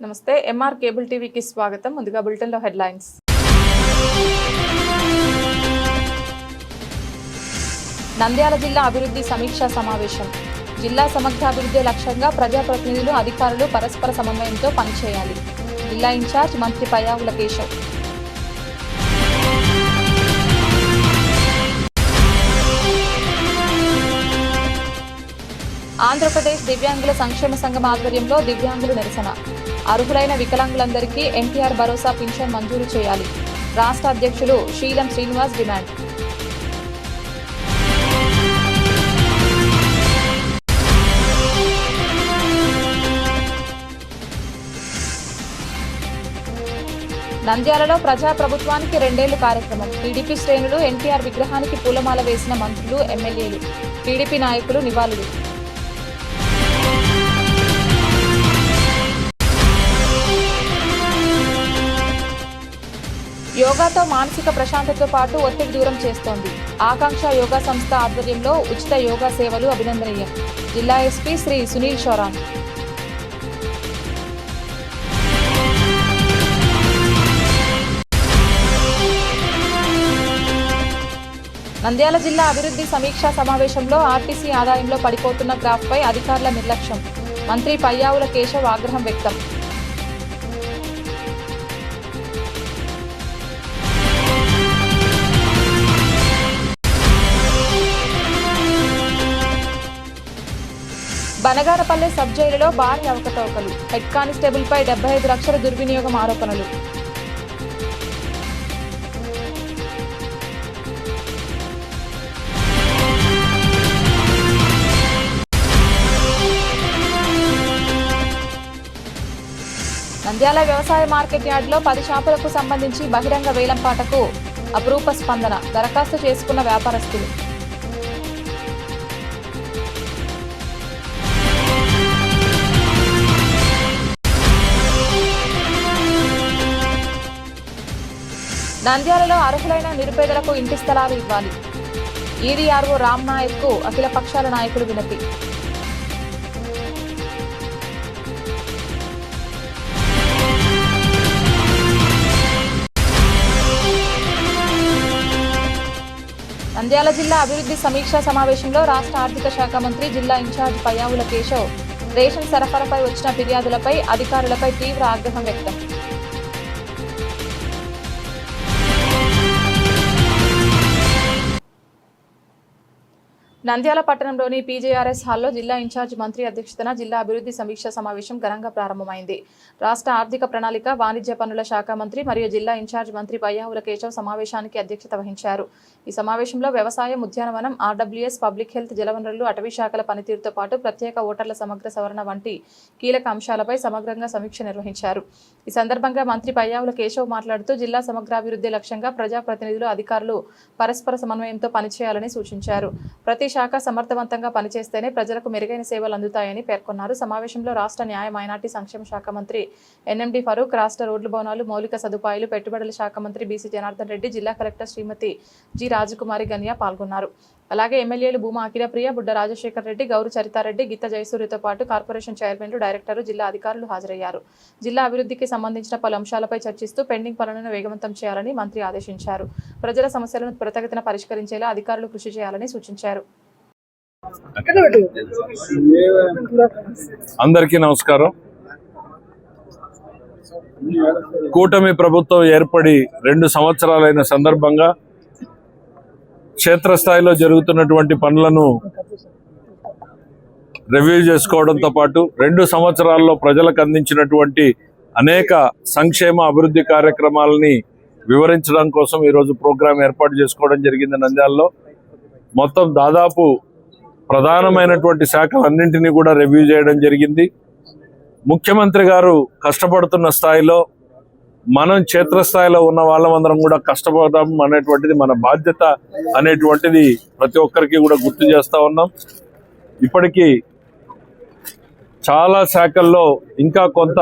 నమస్తే MR cable టీవీకి స్వాగతం. ముందుగా బులెటిన్లో హెడ్లైన్స్. నంద్యాల జిల్లా అభివృద్ధి సమీక్షా సమావేశం. జిల్లా సమగ్రాభివృద్ధి లక్ష్యంగా ప్రజాప్రతినిధులు, అధికారులు పరస్పర సమన్వయంతో పనిచేయాలి. జిల్లా ఇన్ఛార్జ్ మంత్రి పయ్యావుల కేశవ్. ఆంధ్రప్రదేశ్ దివ్యాంగుల సంక్షేమ సంఘం ఆధ్వర్యంలో దివ్యాంగులు నిరసన. అర్హులైన వికలాంగులందరికీ ఎన్టీఆర్ భరోసా పింఛన్ మంజూరు చేయాలి. రాష్ట్ర అధ్యక్షులు శీలం శ్రీనివాస్ డిమాండ్. నంద్యాలలో ప్రజా ప్రభుత్వానికి 2 ఏళ్లు కార్యక్రమం. టీడీపీ శ్రేణులు ఎన్టీఆర్ విగ్రహానికి పూలమాల వేసిన మంత్రులు, ఎమ్మెల్యేలు, టీడీపీ నాయకులు నివాళులు. యోగాతో మానసిక ప్రశాంతతతో పాటు ఒత్తిడి దూరం చేస్తోంది. ఆకాంక్ష యోగా సంస్థ ఆధ్వర్యంలో ఉచిత యోగా సేవలు అభినందనీయం. జిల్లా ఎస్పీ శ్రీ సునీల్ షోరాన్. నంద్యాల జిల్లా అభివృద్ధి సమీక్షా సమావేశంలో ఆర్టీసీ ఆదాయంలో పడిపోతున్న గ్రాఫ్పై అధికారుల నిర్లక్ష్యం. మంత్రి పయ్యావుల కేశవ్ ఆగ్రహం వ్యక్తం. బనగానపల్లె సబ్ జైలులో భారీ అవకతవకలు. హెడ్ కానిస్టేబుల్ పై 75 లక్షల దుర్వినియోగం ఆరోపణలు. నంద్యాల వ్యవసాయ మార్కెట్ యార్డులో 10 షాపులకు సంబంధించి బహిరంగ వేలంపాటకు అపురూప స్పందన. దరఖాస్తు చేసుకున్న వ్యాపారస్తులు. నంద్యాలలో అర్హులైన నిరుపేదలకు ఇంటి స్థలాలు ఇవ్వాలి. ఈడీఆర్ఓ రామ్ నాయక్ కు అఖిల పక్షాల నాయకులు వినతి. నంద్యాల జిల్లా అభివృద్ధి సమీక్షా సమావేశంలో రాష్ట్ర ఆర్థిక శాఖ మంత్రి, జిల్లా ఇన్ఛార్జ్ పయ్యావుల కేశవ్ రేషన్ సరఫరాపై వచ్చిన ఫిర్యాదులపై అధికారులపై తీవ్ర ఆగ్రహం వ్యక్తం. నంద్యాల పట్టణంలోని పీజేఆర్ఎస్ హాల్లో జిల్లా ఇన్ఛార్జ్ మంత్రి అధ్యక్షతన జిల్లా అభివృద్ధి సమీక్షా సమావేశం ఘనంగా ప్రారంభమైంది. రాష్ట్ర ఆర్థిక ప్రణాళిక, వాణిజ్య పన్నుల శాఖ మంత్రి మరియు జిల్లా ఇన్ఛార్జ్ మంత్రి పయ్యావుల కేశవ్ సమావేశానికి అధ్యక్షత వహించారు. ఈ సమావేశంలో వ్యవసాయం, ఉద్యానవనం, ఆర్డబ్ల్యూఎస్, పబ్లిక్ హెల్త్, జలవనరులు, అటవీ శాఖల పనితీరుతో పాటు ప్రత్యేక ఓటర్ల సమగ్ర సవరణ వంటి కీలక అంశాలపై సమగ్రంగా సమీక్ష నిర్వహించారు. ఈ సందర్భంగా మంత్రి పయ్యావుల కేశవ్ మాట్లాడుతూ జిల్లా సమగ్రాభివృద్ధి లక్ష్యంగా ప్రజాప్రతినిధులు, అధికారులు పరస్పర సమన్వయంతో పనిచేయాలని సూచించారు. ప్రతి శాఖ సమర్థవంతంగా పనిచేస్తేనే ప్రజలకు మెరుగైన సేవలు అందుతాయని పేర్కొన్నారు. సమావేశంలో రాష్ట్ర న్యాయ, మైనార్టీ సంక్షేమ శాఖ మంత్రి ఎన్ఎండి ఫరూక్, రాష్ట్ర రోడ్లు, భవనాలు, మౌలిక సదుపాయాలు, పెట్టుబడుల శాఖ మంత్రి బీసీ జనార్దన్ రెడ్డి, జిల్లా కలెక్టర్ శ్రీమతి జి రాజకుమారి గనియా పాల్గొన్నారు. అలాగే ఎమ్మెల్యేలు భూమా అఖిలప్రియ, బుడ్డ రాజశేఖర్ రెడ్డి, గౌరు చరితారెడ్డి, గీత జయసూర్యతో పాటు కార్పొరేషన్ చైర్మన్లు, డైరెక్టర్లు, జిల్లా అధికారులు హాజరయ్యారు. జిల్లా అభివృద్ధికి సంబంధించిన పలు అంశాలపై చర్చిస్తూ పెండింగ్ పనులను వేగవంతం చేయాలని మంత్రి ఆదేశించారు. ప్రజల సమస్యలను త్వరితగతిన పరిష్కరించేలా అధికారులు కృషి చేయాలని సూచించారు. అందరికీ నమస్కారం. కూటమి ప్రభుత్వం ఏర్పడి 2 సంవత్సరాలైన సందర్భంగా క్షేత్రస్థాయిలో జరుగుతున్నటువంటి పనులను రివ్యూ చేసుకోవడంతో పాటు 2 సంవత్సరాల్లో ప్రజలకు అందించినటువంటి అనేక సంక్షేమ అభివృద్ధి కార్యక్రమాలని వివరించడం కోసం ఈరోజు ప్రోగ్రాం ఏర్పాటు చేసుకోవడం జరిగింది. నంద్యాలలో మొత్తం దాదాపు ప్రధానమైనటువంటి శాఖలన్నింటినీ కూడా రివ్యూ చేయడం జరిగింది. ముఖ్యమంత్రి గారు కష్టపడుతున్న స్థాయిలో మనం క్షేత్రస్థాయిలో ఉన్న వాళ్ళమందరం కూడా కష్టపడదాం అనేటువంటిది మన బాధ్యత అనేటువంటిది ప్రతి ఒక్కరికి కూడా గుర్తు చేస్తూ ఉన్నాం. ఇప్పటికీ చాలా శాఖల్లో ఇంకా కొంత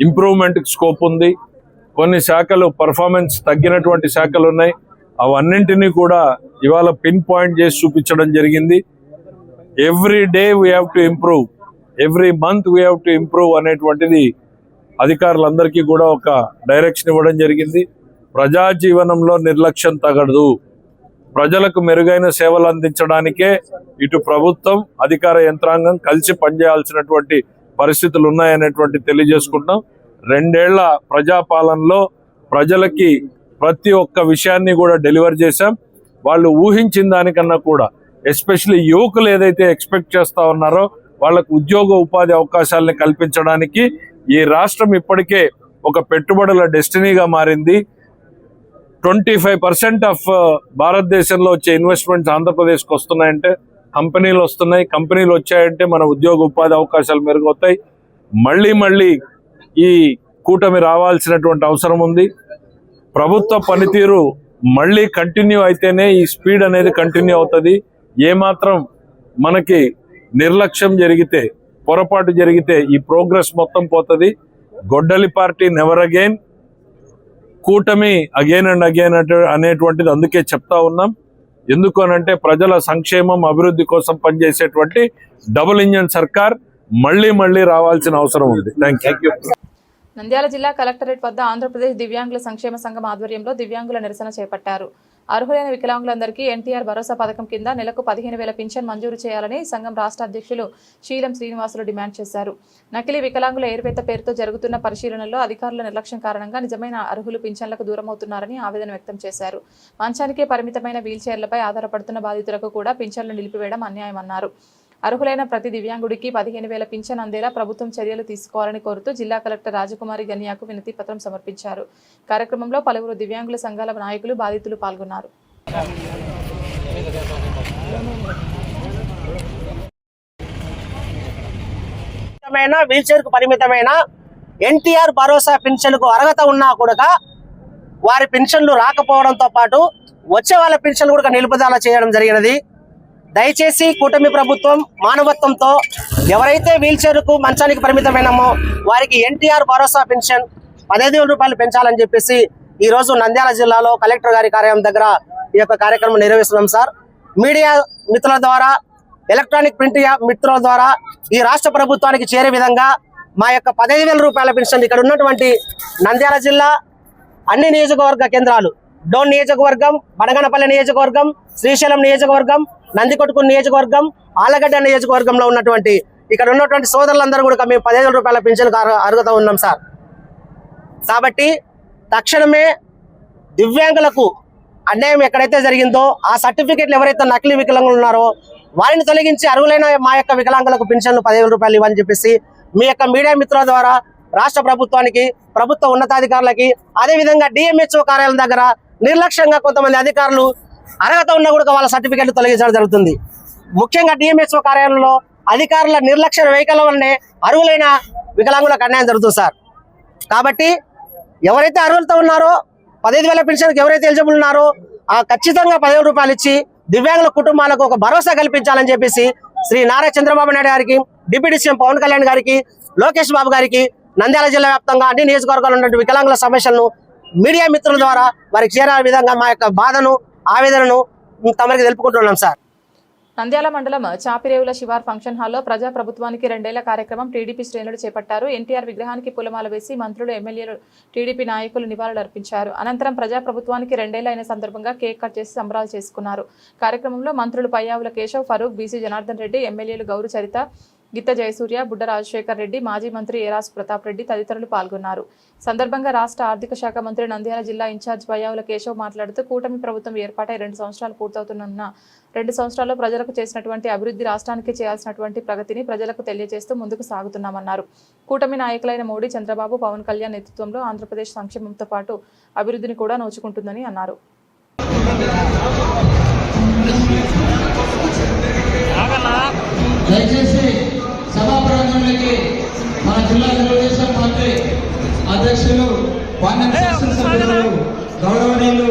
ఇంప్రూవ్మెంట్ స్కోప్ ఉంది. కొన్ని శాఖలు పర్ఫార్మెన్స్ తగ్గినటువంటి శాఖలు ఉన్నాయి. అవన్నింటినీ కూడా ఇవాళ పిన్ పాయింట్ చేసి చూపించడం జరిగింది. Every day we have to improve. Every month we have to improve అనేటువంటిది అధికారులందరికీ కూడా ఒక డైరెక్షన్ ఇవ్వడం జరిగింది. ప్రజా జీవనంలో నిర్లక్ష్యం తగదు. ప్రజలకు మెరుగైన సేవలు అందించడానికే ఇటు ప్రభుత్వం అధికార యంత్రాంగం కలిసి పనిచేయాల్సినటువంటి పరిస్థితులు ఉన్నాయనేటువంటి తెలియజేసుకుంటాం. 2 ఏళ్ల ప్రజాపాలనలో ప్రజలకి ప్రతి ఒక్క విషయాన్ని కూడా డెలివర్ చేశాం. వాళ్ళు ఊహించిన దానికన్నా కూడా ఎస్పెషల్లీ యువకులు ఏదైతే ఎక్స్పెక్ట్ చేస్తా ఉన్నారో వాళ్ళకు ఉద్యోగ ఉపాధి అవకాశాలని కల్పించడానికి ఈ రాష్ట్రం ఇప్పటికే ఒక పెట్టుబడుల డెస్టినీగా మారింది. 25% ఆఫ్ భారతదేశంలో వచ్చే ఇన్వెస్ట్మెంట్స్ ఆంధ్రప్రదేశ్కి వస్తున్నాయంటే కంపెనీలు వస్తున్నాయి. కంపెనీలు వచ్చాయంటే మన ఉద్యోగ ఉపాధి అవకాశాలు మెరుగవుతాయి. మళ్ళీ ఈ కూటమి రావాల్సినటువంటి అవసరం ఉంది. ప్రభుత్వ పనితీరు మళ్ళీ కంటిన్యూ అయితేనే ఈ స్పీడ్ అనేది కంటిన్యూ అవుతుంది. ఏమాత్రం మనకి నిర్లక్ష్యం జరిగితే, పొరపాటు జరిగితే ఈ ప్రోగ్రెస్ మొత్తం పోతుంది. గొడ్డలి పార్టీ నెవర్ అగైన్, కూటమి అగైన్ అండ్ అగైన్ అనేటువంటిది అందుకే చెప్తా ఉన్నాం. ఎందుకు అనంటే ప్రజల సంక్షేమం అభివృద్ధి కోసం పనిచేసేటువంటి డబుల్ ఇంజన్ సర్కార్ మళ్ళీ రావాల్సిన అవసరం ఉంది. Thank you. నంద్యాల జిల్లా కలెక్టరేట్ వద్ద ఆంధ్రప్రదేశ్ దివ్యాంగుల సంక్షేమ సంఘం ఆధ్వర్యంలో దివ్యాంగుల నిరసన చేపట్టారు. అర్హులైన వికలాంగులందరికీ ఎన్టీఆర్ భరోసా పథకం కింద నెలకు 15,000 పింఛన్ మంజూరు చేయాలని సంఘం రాష్ట్ర అధ్యక్షులు శీలం శ్రీనివాసులు డిమాండ్ చేశారు. నకిలీ వికలాంగుల ఏర్వేత పేరుతో జరుగుతున్న పరిశీలనలో అధికారుల నిర్లక్ష్యం కారణంగా నిజమైన అర్హులు పింఛన్లకు దూరమవుతున్నారని ఆవేదన వ్యక్తం చేశారు. మంచానికే పరిమితమైన వీల్చైర్లపై ఆధారపడుతున్న బాధితులకు కూడా పింఛన్లు నిలిపివేయడం అన్యాయమన్నారు. అర్హులైన ప్రతి దివ్యాంగుడికి 15,000 పింఛన్ అందేలా ప్రభుత్వం చర్యలు తీసుకోవాలని కోరుతూ జిల్లా కలెక్టర్ రాజకుమారి గనియాకు వినతి పత్రం సమర్పించారు. కార్యక్రమంలో పలువురు దివ్యాంగుల సంఘాల నాయకులు, బాధితులు పాల్గొన్నారు. వీల్చైర్కు పరిమితమైన ఎన్టీఆర్ భరోసా పింఛన్కు అర్హత ఉన్నా కూడా వారి పింఛన్లు రాకపోవడంతో పాటు వచ్చే వాళ్ళ పింఛన్లు కూడా నిలుపుదల చేయడం జరిగినది. దయచేసి కూటమి ప్రభుత్వం మానవత్వంతో ఎవరైతే వీల్చైర్కు మంచానికి పరిమితమైనమో వారికి ఎన్టీఆర్ భరోసా పెన్షన్ 15,000 రూపాయలు పెంచాలని చెప్పేసి ఈ రోజు నంద్యాల జిల్లాలో కలెక్టర్ గారి కార్యాలయం దగ్గర ఈ యొక్క కార్యక్రమం నిర్వహిస్తున్నాం సార్. మీడియా మిత్రుల ద్వారా, ఎలక్ట్రానిక్ ప్రింట్ మిత్రుల ద్వారా ఈ రాష్ట్ర ప్రభుత్వానికి చేరే విధంగా మా యొక్క 15,000 రూపాయల పెన్షన్ ఇక్కడ ఉన్నటువంటి నంద్యాల జిల్లా అన్ని నియోజకవర్గ కేంద్రాలు, డోన్ నియోజకవర్గం, బనగనపల్లి నియోజకవర్గం, శ్రీశైలం నియోజకవర్గం, నందికొట్కూరు నియోజకవర్గం, ఆలగడ్డ నియోజకవర్గంలో ఉన్నటువంటి ఇక్కడ ఉన్నటువంటి సోదరులందరూ కూడా మేము 15,000 రూపాయల పెన్షన్ అర్హత ఉన్నాం సార్. కాబట్టి తక్షణమే దివ్యాంగులకు అన్యాయం ఎక్కడైతే జరిగిందో ఆ సర్టిఫికెట్లు ఎవరైతే నకిలీ వికలాంగులు ఉన్నారో వారిని తొలగించి అర్హులైన మా యొక్క వికలాంగులకు పెన్షన్లు 15,000 రూపాయలు ఇవ్వని చెప్పేసి మీ యొక్క మీడియా మిత్రుల ద్వారా రాష్ట్ర ప్రభుత్వానికి, ప్రభుత్వ ఉన్నతాధికారులకి, అదేవిధంగా డిఎంహెచ్ఓ కార్యాలయం దగ్గర నిర్లక్ష్యంగా కొంతమంది అధికారులు అర్హత ఉన్నా కూడా వాళ్ళ సర్టిఫికెట్లు తొలగించడం జరుగుతుంది. ముఖ్యంగా డిఎంహెచ్ఓ కార్యాలయంలో అధికారుల నిర్లక్ష్య వైఖరి వల్లనే అర్హులైన వికలాంగులకు అన్యాయం జరుగుతుంది సార్. కాబట్టి ఎవరైతే అర్హులతో ఉన్నారో 15,000 పెన్షన్కి ఎవరైతే ఎలిజిబుల్ ఉన్నారో ఆ ఖచ్చితంగా 15,000 రూపాయలు ఇచ్చి దివ్యాంగుల కుటుంబాలకు ఒక భరోసా కల్పించాలని చెప్పేసి శ్రీ నారా చంద్రబాబు నాయుడు గారికి, డిప్యూటీ సీఎం పవన్ కళ్యాణ్ గారికి, లోకేష్ బాబు గారికి నంద్యాల జిల్లా వ్యాప్తంగా అన్ని నియోజకవర్గాల్లో ఉన్నటువంటి వికలాంగుల సమస్యలను మీడియా మిత్రుల ద్వారా వారికి చేరే విధంగా మా యొక్క బాధను, ఆవేదనను తమరికి తెలుపుకుంటున్నాం సార్. నంద్యాల మండలం చాపిరేవుల శివార్ ఫంక్షన్ హాల్లో ప్రజా ప్రభుత్వానికి 2 ఏళ్ల కార్యక్రమం టీడీపీ శ్రేణులు చేపట్టారు. ఎన్టీఆర్ విగ్రహానికి పూలమాల వేసి మంత్రులు, ఎమ్మెల్యేలు, టీడీపీ నాయకులు నివాళులు అర్పించారు. అనంతరం ప్రజా ప్రభుత్వానికి 2 ఏళ్లు అయిన సందర్భంగా కేక్ కట్ చేసి సంబరాలు చేసుకున్నారు. కార్యక్రమంలో మంత్రులు పయ్యావుల కేశవ్, ఫరూక్, బీసీ జనార్దన్ రెడ్డి, ఎమ్మెల్యేలు గౌరు చరిత, గిత్త జయసూర్య, బుడ్డ రాజశేఖర్ రెడ్డి, మాజీ మంత్రి ఏరాసు ప్రతాప్ రెడ్డి తదితరులు పాల్గొన్నారు. సందర్భంగా రాష్ట్ర ఆర్థిక శాఖ మంత్రి, నంద్యాల జిల్లా ఇన్ఛార్జ్ పయ్యావుల కేశవ్ మాట్లాడుతూ కూటమి ప్రభుత్వం ఏర్పాటై 2 సంవత్సరాలు పూర్తవుతున్న 2 సంవత్సరాల్లో ప్రజలకు చేసినటువంటి అభివృద్ధి, రాష్ట్రానికి చేయాల్సినటువంటి ప్రగతిని ప్రజలకు తెలియజేస్తూ ముందుకు సాగుతున్నామన్నారు. కూటమి నాయకులైన మోడీ, చంద్రబాబు, పవన్ కళ్యాణ్ నేతృత్వంలో ఆంధ్రప్రదేశ్ సంక్షేమంతో పాటు అభివృద్ధిని కూడా నోచుకుంటుందని అన్నారు. సభాప్రాంగణంలోకి మన జిల్లా తెలుగుదేశం పార్టీ అధ్యక్షులు, శాసనసభ్యులు, గౌరవనీయులు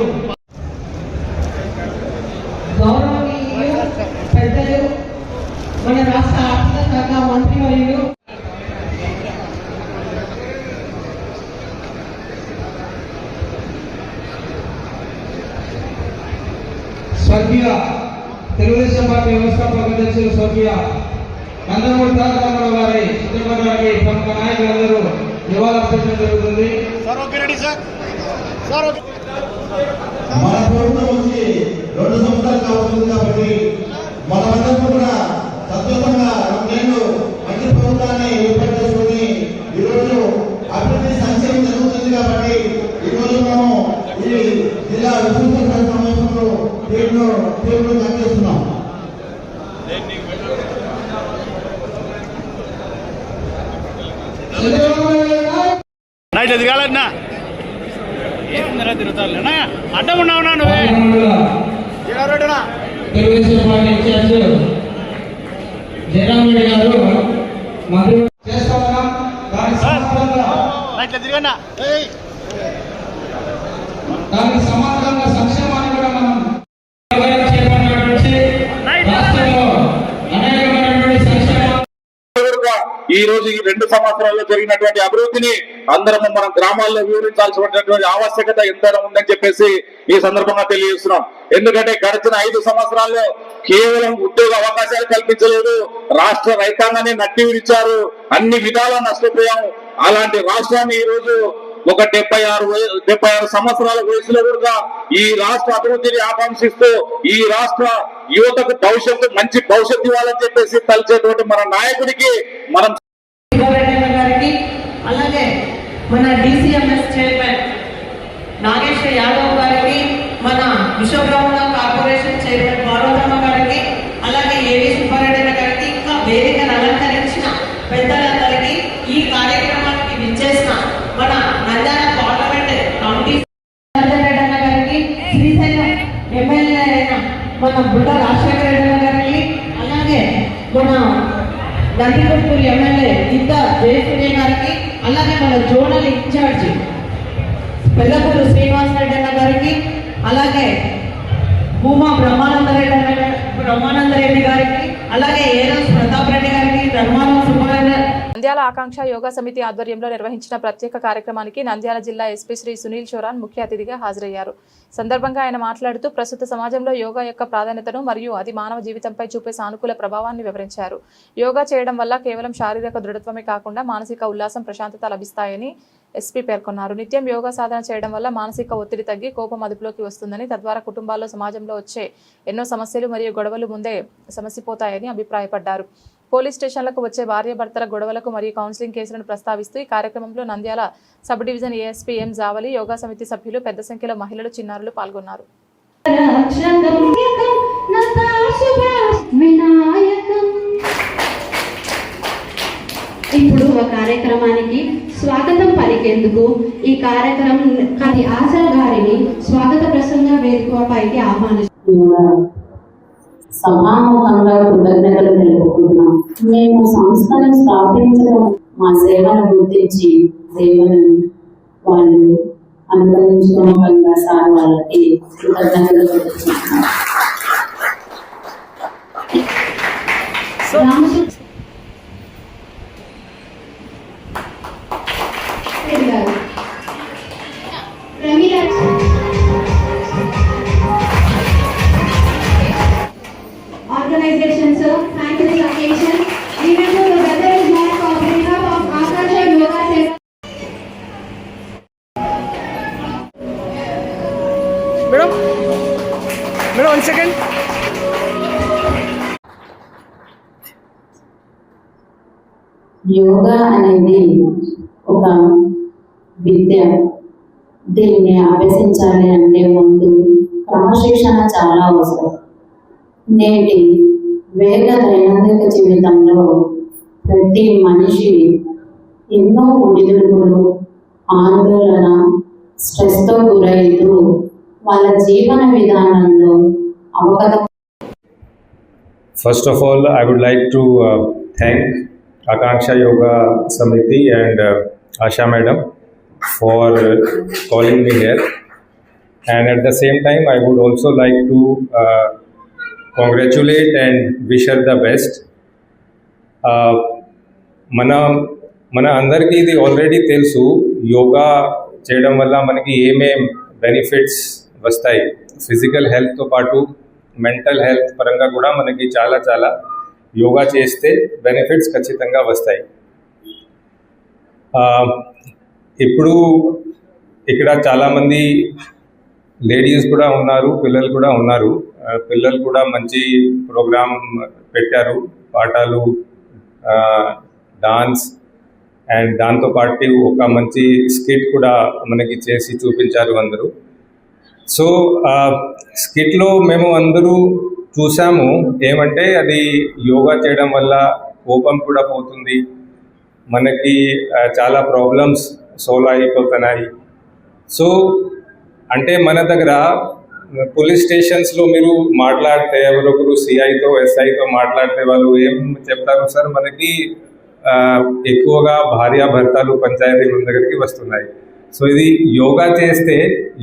పెద్దలు, మన రాష్ట్ర ఆర్థిక శాఖ మంత్రివర్యులు స్వర్గీయ తెలుగుదేశం పార్టీ వ్యవస్థాపక అధ్యక్షులు స్వర్గీయ నందమూరి తారక రామారావు గారి చిత్రపటానికి ప్రముఖ నాయకులందరూ నివాళులర్పించడం జరుగుతుంది. మన ప్రభుత్వం వచ్చి 2 సంవత్సరాలు కావస్తుంది కాబట్టి మనమందరం కూడా సంతోషంగా 2 ఏళ్ళు మంచి ప్రభుత్వాన్ని ఏర్పాటు చేసుకుని ఈరోజు అభివృద్ధి సంక్షేమం జరుగుతుంది కాబట్టి ఈరోజు మనం ఈ జిల్లా విస్తృత సమావేశంలో తీర్పులు పనిచేస్తున్నాం. తిరగాలన్నా తిరుగుతా అడ్డం ఉన్నావునా తెలుగుదేశం పార్టీ ఇన్ఛార్జ్ జయరామ్ రెడ్డి గారు మంత్రి చేస్తా ఉన్నాం. దానికి సమాంతరంగా సంక్షేమాన్ని కూడా మనం చేపట్టినటువంటి రాష్ట్రంలో అనేకమైనటువంటి సంక్షేమ ఈ రోజు ఈ 2 సంవత్సరాల్లో జరిగినటువంటి అభివృద్ధిని అందరం మనం గ్రామాల్లో వివరించాల్సినటువంటి ఆవశ్యకత ఎంతైనా ఉందని చెప్పేసి ఈ సందర్భంగా తెలియజేస్తున్నాం. ఎందుకంటే గడిచిన 5 సంవత్సరాల్లో కేవలం ఉద్యోగ అవకాశాలు కల్పించలేదు, రాష్ట్ర రైతాంగాన్ని నట్టి విడిచారు, అన్ని విధాలా నష్టపోయాం. అలాంటి రాష్ట్రాన్ని ఈ రోజు ఒక 76 సంవత్సరాల వయసులో కూడా ఈ రాష్ట్ర అభివృద్ధిని ఆకాంక్షిస్తూ ఈ రాష్ట్ర యువతకు మంచి భవిష్యత్తు ఇవ్వాలని చెప్పేసి తలిచేటువంటి మన నాయకుడికి మనం గారికి, అలాగే మన డిసిఎంఎస్ చైర్మన్ నాగేశ్వర యాదవ్ గారికి, మన విశ్వబ్రహ్మణ కార్పొరేషన్ చైర్మన్ పార్వతమ్మ గారికి, అలాగే ఏవి సుబ్బారెడ్డి గారికి, ఇంకా వేదికను అలంకరించిన పెద్దలందరికీ, ఈ కార్యక్రమానికి విచ్చేసిన మన నంద్యాల పార్లమెంట్ కమిటీ గారికి, శ్రీశైలం ఎమ్మెల్యే అయిన మన బుడ్డ రాజశేఖర రెడ్డి గారికి, అలాగే మన నందికొట్కూరు ఎమ్మెల్యే గిద్ద జయసూర్య గారికి, అలాగే మన జోనల్ ఇన్ఛార్జి పెద్దపూరు శ్రీనివాసరెడ్డి గారికి, అలాగే భూమా బ్రహ్మానందరెడ్డి గారికి, అలాగే ఏరోస్ ప్రతాప్ రెడ్డి గారికి, ధర్మానం సుబ్బారెడ్డి. నంద్యాల ఆకాంక్ష యోగా సమితి ఆధ్వర్యంలో నిర్వహించిన ప్రత్యేక కార్యక్రమానికి నంద్యాల జిల్లా ఎస్పీ శ్రీ సునీల్ చోరాన్ ముఖ్య అతిథిగా హాజరయ్యారు. సందర్భంగా ఆయన మాట్లాడుతూ ప్రస్తుత సమాజంలో యోగా యొక్క ప్రాధాన్యతను మరియు అది మానవ జీవితంపై చూపే సానుకూల ప్రభావాన్ని వివరించారు. యోగా చేయడం వల్ల కేవలం శారీరక దృఢత్వమే కాకుండా మానసిక ఉల్లాసం, ప్రశాంతత లభిస్తాయని ఎస్పీ పేర్కొన్నారు. నిత్యం యోగా సాధన చేయడం వల్ల మానసిక ఒత్తిడి తగ్గి కోపం అదుపులోకి వస్తుందని, తద్వారా కుటుంబాల్లో, సమాజంలో వచ్చే ఎన్నో సమస్యలు మరియు గొడవలు ముందే సమసిపోతాయని అభిప్రాయపడ్డారు. పోలీస్ స్టేషన్లకు వచ్చే భార్యాభర్తల గొడవలకు మరియు కౌన్సిలింగ్ కేసులను ప్రస్తావిస్తూ ఈ కార్యక్రమంలో నంద్యాల సబ్ డివిజన్ ఏఎస్పీ ఎం జావలి, యోగా సమితి సభ్యులు, పెద్ద సంఖ్యలో మహిళలు, చిన్నారులు పాల్గొన్నారు. ఇప్పుడు ఒక కార్యక్రమానికి స్వాగతం పలికేందుకు ఈ కార్యక్రమం కవి ఆశా గారిని స్వాగత ప్రసంగ వేదికపైకి ఆహ్వానిస్తున్నాం. సభాముఖంగా కృతజ్ఞతలు తెలుపుకుంటున్నాం. మేము సంస్థను స్థాపించడం మా సేవను గుర్తించి సేవను వాళ్ళు అనుభవించుకోవడంగా సార్ వాళ్ళకి కృతజ్ఞతలు తెలుపుకుంటున్నాం. Organization, sir, thank you for this occasion. Even though the weather is not cooperative of Akansha Yoga Center. Madam, 1 second. Yoga అనేది ఒక విద్య. దీన్ని అభ్యసించాలి అంటే ముందు క్రమశిక్షణ చాలా అవసరం. నేటి వేగ దైనందిక జీవితంలో ప్రతి మనిషి ఎన్నో ఒడిదుడుకులు, ఆందోళన, స్ట్రెస్తో గురైతూ వాళ్ళ జీవన విధానంలో అవగత. First of all, I would like to thank Akanksha Yoga Samiti and Asha Madam for calling me here. And at the same time, I would also like to congratulate and wish her the best. మన అందరికీ ఇది already తెలుసు, యోగా చేయడం వల్ల మనకి ఏమేం benefits వస్తాయి. Physical హెల్త్తో పాటు మెంటల్ హెల్త్ పరంగా కూడా మనకి చాలా యోగా చేస్తే బెనిఫిట్స్ ఖచ్చితంగా వస్తాయి. ఇప్పుడు ఇక్కడ చాలామంది లేడీస్ కూడా ఉన్నారు, పిల్లలు కూడా ఉన్నారు. పిల్లలు కూడా మంచి ప్రోగ్రాం పెట్టారు, పాఠాలు, డాన్స్ అండ్ దాంతోపాటు ఒక మంచి స్కిట్ కూడా మనకి చేసి చూపించారు అందరూ. సో స్కిట్లో మేము అందరూ చూసాము ఏమంటే అది యోగా చేయడం వల్ల కోపం కూడా పోతుంది, మనకి చాలా ప్రాబ్లమ్స్ సాల్వ్ అయిపోతున్నాయి. సో అంటే మన దగ్గర పోలీస్ స్టేషన్స్లో మీరు మాట్లాడితే ఎవరొకరు సిఐతో ఎస్ఐతో మాట్లాడితే వాళ్ళు ఏం చెప్తారు, సార్ మనకి ఎక్కువగా భార్యాభర్తలు పంచాయతీ మన దగ్గరికి వస్తున్నాయి. సో ఇది యోగా చేస్తే,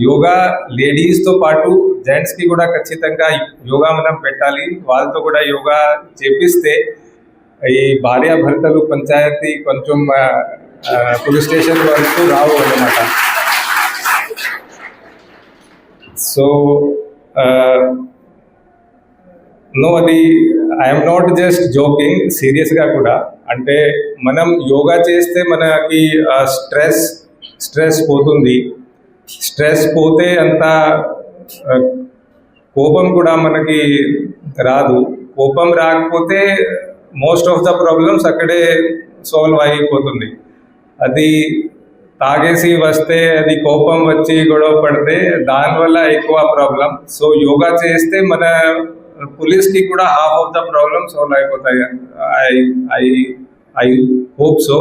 యోగా లేడీస్తో పాటు జెంట్స్కి కూడా ఖచ్చితంగా యోగా మనం పెట్టాలి, వాళ్ళతో కూడా యోగా చేపిస్తే ఈ భార్యాభర్తలు పంచాయతీ కొంచెం పోలీస్ స్టేషన్ వరకు రావు అన్నమాట. సో నో, అది ఐఎమ్ నాట్ జస్ట్ జోకింగ్, సీరియస్గా కూడా. అంటే మనం యోగా చేస్తే మనకి స్ట్రెస్ పోతుంది. స్ట్రెస్ పోతే అంత కోపం కూడా మనకి రాదు. కోపం రాకపోతే మోస్ట్ ఆఫ్ ద ప్రాబ్లమ్స్ అక్కడే సాల్వ్ అయిపోతుంది. అది తాగేసి వస్తే, అది కోపం వచ్చి గొడవ పడితే దానివల్ల ఎక్కువ ప్రాబ్లం. సో యోగా చేస్తే మన పోలీస్కి కూడా half of the problem solve అయిపోతాయి. I hope so.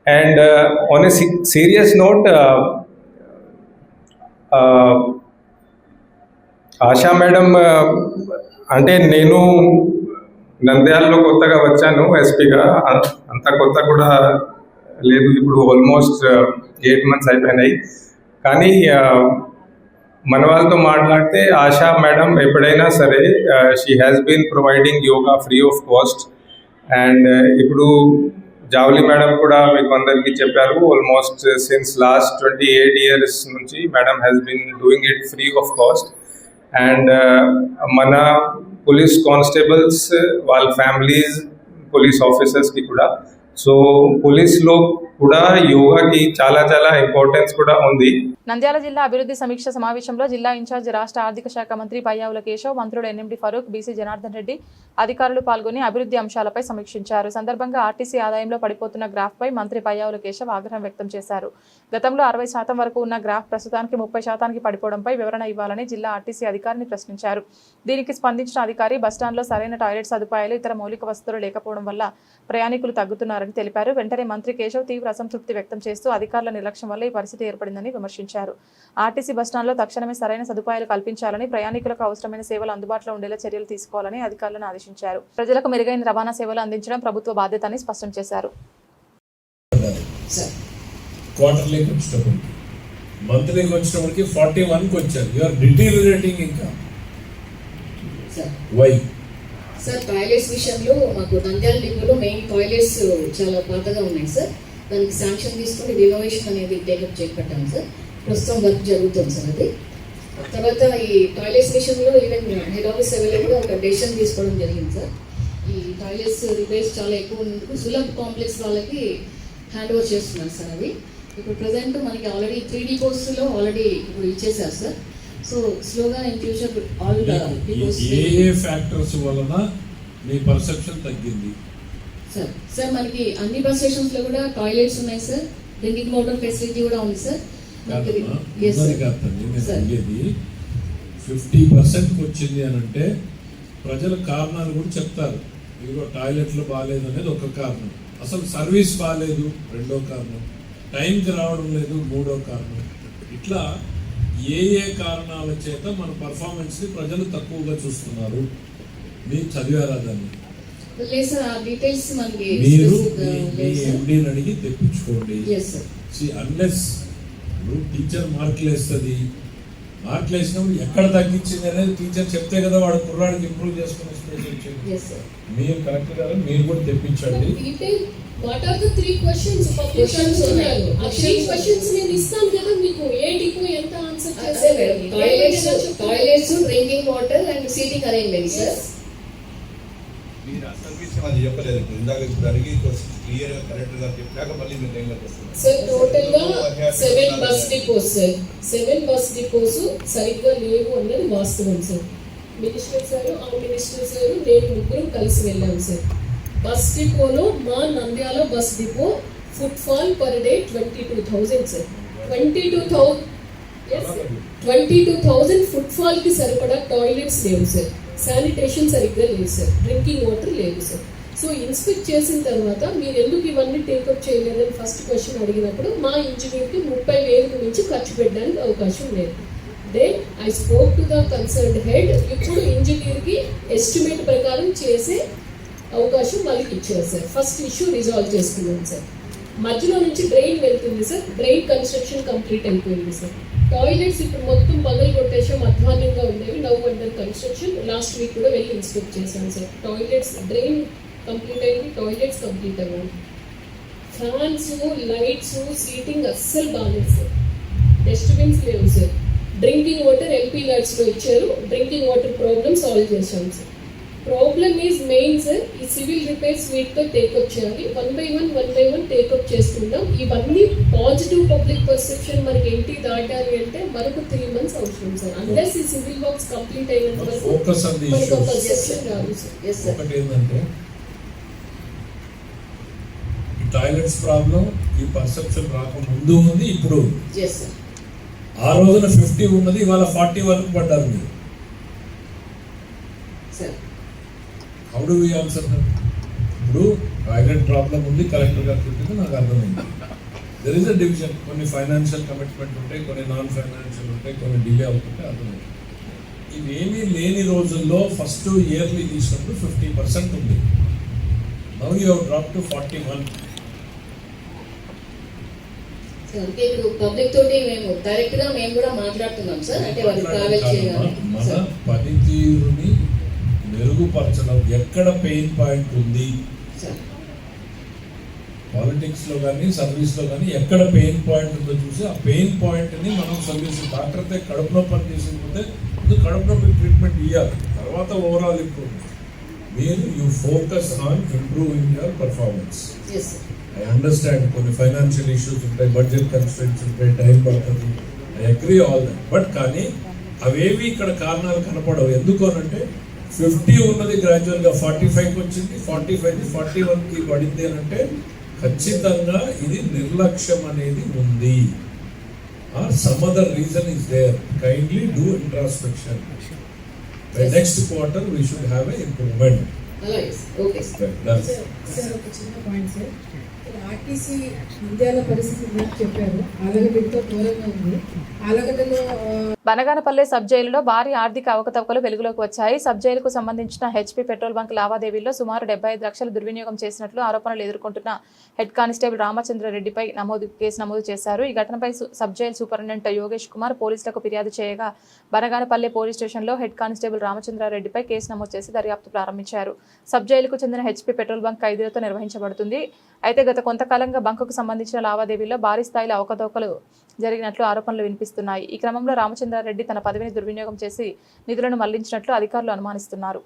And on a serious note, Asha madam, అంటే నేను నంద్యాలలో కొత్తగా వచ్చాను ఎస్పీగా, అంత కొత్త కూడా లేదు, ఇప్పుడు ఆల్మోస్ట్ 8 months అయిపోయినాయి. కానీ మన వాళ్ళతో మాట్లాడితే ఆశా మేడం ఎప్పుడైనా సరే she has been providing yoga free of cost. And ఇప్పుడు జావలి మేడం కూడా మీకు అందరికీ చెప్పారు, ఆల్మోస్ట్ సిన్స్ లాస్ట్ 28 years నుంచి madam has been doing it free of cost. And మన పోలీస్ కానిస్టేబుల్స్ వాళ్ళ ఫ్యామిలీస్, పోలీస్ ఆఫీసర్స్కి కూడా. సో పోలీస్లో కూడా యోగాకి చాలా చాలా ఇంపార్టెన్స్ కూడా ఉంది. నంద్యాల జిల్లా అభివృద్ధి సమీక్ష సమావేశంలో జిల్లా ఇన్ఛార్జ్ రాష్ట్ర ఆర్థిక శాఖ మంత్రి పయ్యావుల కేశవ్, మంత్రులు ఎన్ఎండి ఫరూక్, బీసీ జనార్దన్ రెడ్డి అధికారులు పాల్గొని అభివృద్ధి అంశాలపై సమీక్షించారు. సందర్భంగా ఆర్టీసీ ఆదాయంలో పడిపోతున్న గ్రాఫ్పై మంత్రి పయ్యావుల కేశవ్ ఆగ్రహం వ్యక్తం చేశారు. గతంలో 60% వరకు ఉన్న గ్రాఫ్ ప్రస్తుతానికి 30% పడిపోవడంపై వివరణ ఇవ్వాలని జిల్లా ఆర్టీసీ అధికారిని ప్రశ్నించారు. దీనికి స్పందించిన అధికారి బస్టాండ్లో సరైన టాయిలెట్ సదుపాయాలు, ఇతర మౌలిక వసతులు లేకపోవడం వల్ల ప్రయాణికులు తగ్గుతున్నారని తెలిపారు. వెంటనే మంత్రి కేశవ్ తీవ్ర అసంతృప్తి వ్యక్తం చేస్తూ అధికారుల నిర్లక్ష్యం వల్ల ఈ పరిస్థితి ఏర్పడిందని విమర్శించారు. ఆర్టీసీ బస్టాండ్లో తక్షణమే సరైన సదుపాయాలు కల్పించాలని, ప్రయాణికులకు అవసరమైన సేవలు అందుబాటులో ఉండేలా చర్యలు తీసుకోవాలని అధికారులను ఆదేశించారు. ప్రజలకు మెరుగైన రవాణా సేవలు అందించడం ప్రభుత్వ బాధ్యత అని స్పష్టం చేశారు. క్వార్టర్లీకి వచ్చేటప్పటికి, మంత్లీకి వచ్చేటప్పటికి 41కి వచ్చారు. యూఆర్ డిటీరియేటింగ్. ఇంకా వై సార్, టాయిలెట్స్ విషయంలో మాకు నంద్యాల డిపోలో మెయిన్ టాయిలెట్స్ చాలా పాతగా ఉన్నాయి సార్. దానికి శాంక్షన్ తీసుకుని రినోవేషన్ అనేది టేకప్ చేపట్టాము సార్. ప్రస్తుతం వర్క్ జరుగుతుంది సార్. అది తర్వాత ఈ టాయిలెట్స్ విషయంలో ఈవెన్ హెడ్ ఆఫీస్ అవైలబుల్గా ఒక డెసిషన్ తీసుకోవడం జరిగింది సార్. ఈ టాయిలెట్స్ రిపేర్స్ చాలా ఎక్కువ ఉన్నందుకు సులభ్ కాంప్లెక్స్ వాళ్ళకి హ్యాండ్ ఓవర్ చేస్తున్నారు సార్. అవి ఇప్పుడు ప్రజెంట్ మనకి ఆల్రెడీ 3 డిపోస్లో ఆల్రెడీ ఇప్పుడు ఇచ్చేసారు సార్. సో స్లోగా in future all depots A factors వలన మీ పర్సెప్షన్ తగ్గింది సార్? సార్ మనకి అన్ని బస్ స్టేషన్స్ లో కూడా టాయిలెట్స్ ఉన్నాయి సార్. డ్రింకింగ్ వాటర్ ఫెసిలిటీ కూడా ఉంది సార్. 50% వచ్చింది అని అంటే ప్రజల కారణాలు కూడా చెప్తారు. ఇదిగో టాయిలెట్లు బాగాలేదు అనేది ఒక కారణం, అసలు సర్వీస్ బాగాలేదు రెండో కారణం, టైంకి రావడం లేదు మూడో కారణం. ఇట్లా ఏ కారణాల చేత మన పర్ఫార్మెన్స్ని ప్రజలు తక్కువగా చూస్తున్నారు మీరు చదివారా దాన్ని? మీరు మీ ఎండీని అడిగి తెప్పించుకోండి. అన్లెస్ టీచర్ మార్కులు వేస్తుంది, మార్కులు వేసినప్పుడు ఎక్కడ తగ్గించింది అనేది టీచర్ చెప్తే కదా వాడు కుర్రాడికి ఇంప్రూవ్ చేసుకునే స్టేజ్ వచ్చింది. మీరు కరెక్ట్ కదా, మీరు కూడా తెప్పించండి. What are the 3 questions? Questions ఉన్నాయి. ఆ 3 questions నేను ఇస్తాను కదా మీకు. ఏ డిపో ఎంత ఆన్సర్ చేస్తారు? Toilets, drinking water and seating arrangement sir. విషయం అది చెప్పలేదు. ఇందాక ఇప్పుడు అడిగి క్లియర్ గా కరెక్ట్ గా చెప్పాక మళ్ళీ మీరు టైంలోకి వస్తున్నారు. సార్ టోటల్ గా 7 bus depots sir, 7 bus depots సరిగ్గా లేవు అన్నది వాస్తవం సార్. మినిస్టర్ సార్, ఆ మినిస్టర్ సార్, నేను ముగ్గురు కలిసి వెళ్ళాం సార్. బస్ డిపోలో మా Nandyal bus depot foot fall per day 22,000 sir. 22,000 foot fall కి సరిపడా టాయిలెట్స్ లేవు సార్, శానిటేషన్ సరిగ్గా లేవు సార్, డ్రింకింగ్ వాటర్ లేవు సార్. సో ఇన్స్పెక్ట్ చేసిన తర్వాత మీరు ఎందుకు ఇవన్నీ టేకప్ చేయలేదని ఫస్ట్ క్వశ్చన్ అడిగినప్పుడు మా ఇంజనీర్కి 30,000 నుంచి ఖర్చు పెట్టడానికి అవకాశం లేదు. Then I spoke to the concerned head. ఇప్పుడు ఇంజనీర్కి ఎస్టిమేట్ ప్రకారం చేసే అవకాశం వాళ్ళకి ఇచ్చారు సార్. ఫస్ట్ ఇష్యూ రిజాల్వ్ చేసుకున్నాం సార్. మధ్యలో నుంచి డ్రైన్ వెళ్తుంది సార్, డ్రైన్ కన్స్ట్రక్షన్ కంప్లీట్ అయిపోయింది సార్. టాయిలెట్స్ ఇప్పుడు మొత్తం పగలు కొట్టేసాం, అధ్వాన్యంగా ఉండేవి, now under construction. Last week కూడా వెళ్ళి ఇన్స్పెక్ట్ చేశాం సార్. టాయిలెట్స్ డ్రైన్ కంప్లీట్ అయింది, టాయిలెట్స్ కంప్లీట్ అవ్వాలి. ఫ్యాన్స్, లైట్స్, సీటింగ్ అస్సలు బాగాలేదు సార్. డస్ట్బిన్స్ లేవు సార్. డ్రింకింగ్ వాటర్ ఎల్పీ లాడ్స్లో ఇచ్చారు, డ్రింకింగ్ వాటర్ ప్రాబ్లమ్ సాల్వ్ చేశాం sir. Problem is main sir. ఈ సివిల్ రిపేర్స్ వీటితో టేకప్ చేయాలి. 1 by 1 టేకప్ చేస్తున్నాం. ఇవన్నీ పాజిటివ్ పబ్లిక్ పర్సెప్షన్ మనకి ఏంటి దాటాలి అంటే మనకు 3 months అవసరం సార్. అన్లెస్ ఈ సివిల్ వర్క్స్ కంప్లీట్ అయినంత వరకు focus on the issues. Perception రాదు సార్. Yes sir. ఒకటి ఏంటంటే ఈ టాయిలెట్స్ ప్రాబ్లం ఈ పర్సెప్షన్ రాకముందు ఉంది, ఇప్పుడు ఉంది. Yes sir. ఆ రోజున 50 ఉన్నది, ఇవాళ 40 వరకు పడ్డారు మీరు. Sir how do we answer that? ఇప్పుడు టాయిలెట్ ప్రాబ్లం ఉంది, కలెక్టర్ గారు చెప్పింది నాకు అర్థమైంది. There is a division. కొన్ని ఫైనాన్షియల్ కమిట్మెంట్ ఉంటాయి, కొన్ని నాన్ ఫైనాన్షియల్ ఉంటాయి, కొన్ని డిలే అవుతుంటే అర్థమైంది. ఇవేమీ లేని రోజుల్లో ఫస్ట్ ఇయర్లీ తీసినప్పుడు 50% ఉంది. Now you have drop to 41. అంటే ఇప్పుడు పబ్లిక్ తోటి మేము డైరెక్ట్ గా మేము కూడా మాట్లాడుతున్నాం సార్. అంటే వాళ్ళు ట్రావెల్ చేయాలి. మన పనితీరుని మెరుగుపరచడం ఎక్కడ పెయిన్ పాయింట్ ఉంది, పాలిటిక్స్ లో కానీ సర్వీస్ లో కానీ ఎక్కడ పెయిన్ పాయింట్ ఉందో చూసి ఆ పెయిన్ పాయింట్ ని మనం సర్వీస్ డాక్టర్ తో కడుపు నొప్పి తీసుకుంటే ముందు కడుపు నొప్పి ట్రీట్మెంట్ ఇవ్వాలి, తర్వాత ఓవరాల్ ఇంప్రూవ్మెంట్. మీరు you focus on improving your performance. I understand కొన్ని ఫైనాన్షియల్ ఇష్యూస్ ఉంటాయి, బడ్జెట్ కన్స్ట్రెంట్స్ ఉంటాయి, టైం పడుతుంది. I agree all that. But కానీ అవేవి ఇక్కడ కారణాలు కనపడవు. ఎందుకు అనంటే 50 ఉన్నది గ్రాడ్యువల్ గా 45కి వచ్చింది, 45 41కి పడింది అనంటే ఖచ్చితంగా ఇది నిర్లక్ష్యం అనేది ఉంది. Or some other reason is there. Kindly do introspection. By next quarter we should have a improvement. Okay sir. Sir ఒక చిన్న పాయింట్ సార్. ఆర్టీసీ నంద్యాల పరిస్థితి మీకు చెప్పారు, ఆలగడ్డతో ఘోరంగా ఉంది. ఆలగడ్డలో బనగానపల్లె సబ్ జైలులో భారీ ఆర్థిక అవకతవకలు వెలుగులోకి వచ్చాయి. సబ్ జైలుకు సంబంధించిన హెచ్పీ పెట్రోల్ బంక్ లావాదేవీల్లో సుమారు 75 లక్షలు దుర్వినియోగం చేసినట్లు ఆరోపణలు ఎదుర్కొంటున్న హెడ్ కానిస్టేబుల్ రామచంద్రారెడ్డిపై కేసు నమోదు చేశారు. ఈ ఘటనపై sub jail superintendent Yogesh Kumar పోలీసులకు ఫిర్యాదు చేయగా బనగానపల్లె పోలీస్ స్టేషన్లో హెడ్ కానిస్టేబుల్ రామచంద్రారెడ్డిపై కేసు నమోదు చేసి దర్యాప్తు ప్రారంభించారు. సబ్ జైలుకు చెందిన హెచ్పీ పెట్రోల్ బంక్ ఖైదీలతో నిర్వహించబడుతుంది. అయితే గత కొంతకాలంగా బంకుకు సంబంధించిన లావాదేవీల్లో భారీ స్థాయిలో అవకతవకలు జరిగినట్లు ఆరోపణలు వినిపిస్తున్నాయి. ఈ క్రమంలో రామచంద్రారెడ్డి తన పదవిని దుర్వినియోగం చేసి నిధులను మళ్లించినట్లు అధికారులు అనుమానిస్తున్నారు.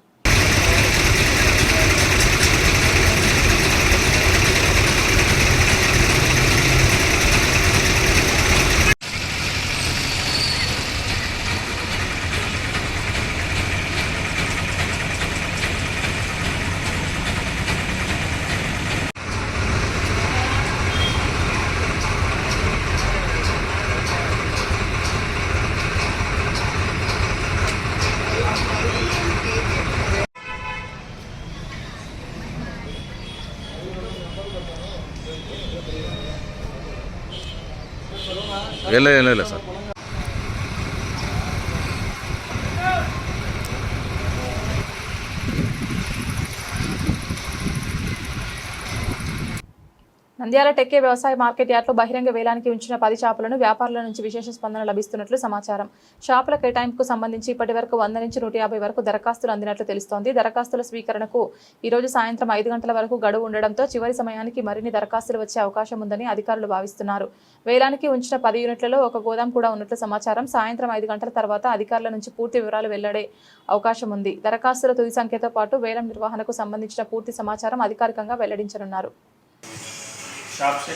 వెళ్ళలే సార్. నంద్యాల టెక్కే వ్యవసాయ మార్కెట్ యార్డ్లో బహిరంగ వేలానికి ఉంచిన 10 చేపలను వ్యాపారుల నుంచి విశేష స్పందన లభిస్తున్నట్లు సమాచారం. చేపల కేటాయింపుకు సంబంధించి ఇప్పటి వరకు 100 నుంచి 150 వరకు దరఖాస్తులు అందినట్లు తెలుస్తోంది. దరఖాస్తుల స్వీకరణకు ఈ రోజు సాయంత్రం 5 గంటల వరకు గడువు ఉండడంతో చివరి సమయానికి మరిన్ని దరఖాస్తులు వచ్చే అవకాశం ఉందని అధికారులు భావిస్తున్నారు. వేలానికి ఉంచిన 10 యూనిట్లలో ఒక గోదాం కూడా ఉన్నట్లు సమాచారం. సాయంత్రం 5 గంటల తర్వాత అధికారుల నుంచి పూర్తి వివరాలు వెల్లడే అవకాశం ఉంది. దరఖాస్తుల తుది సంఖ్యతో పాటు వేలం నిర్వహణకు సంబంధించిన పూర్తి సమాచారం అధికారికంగా వెల్లడించనున్నారు. शॉप से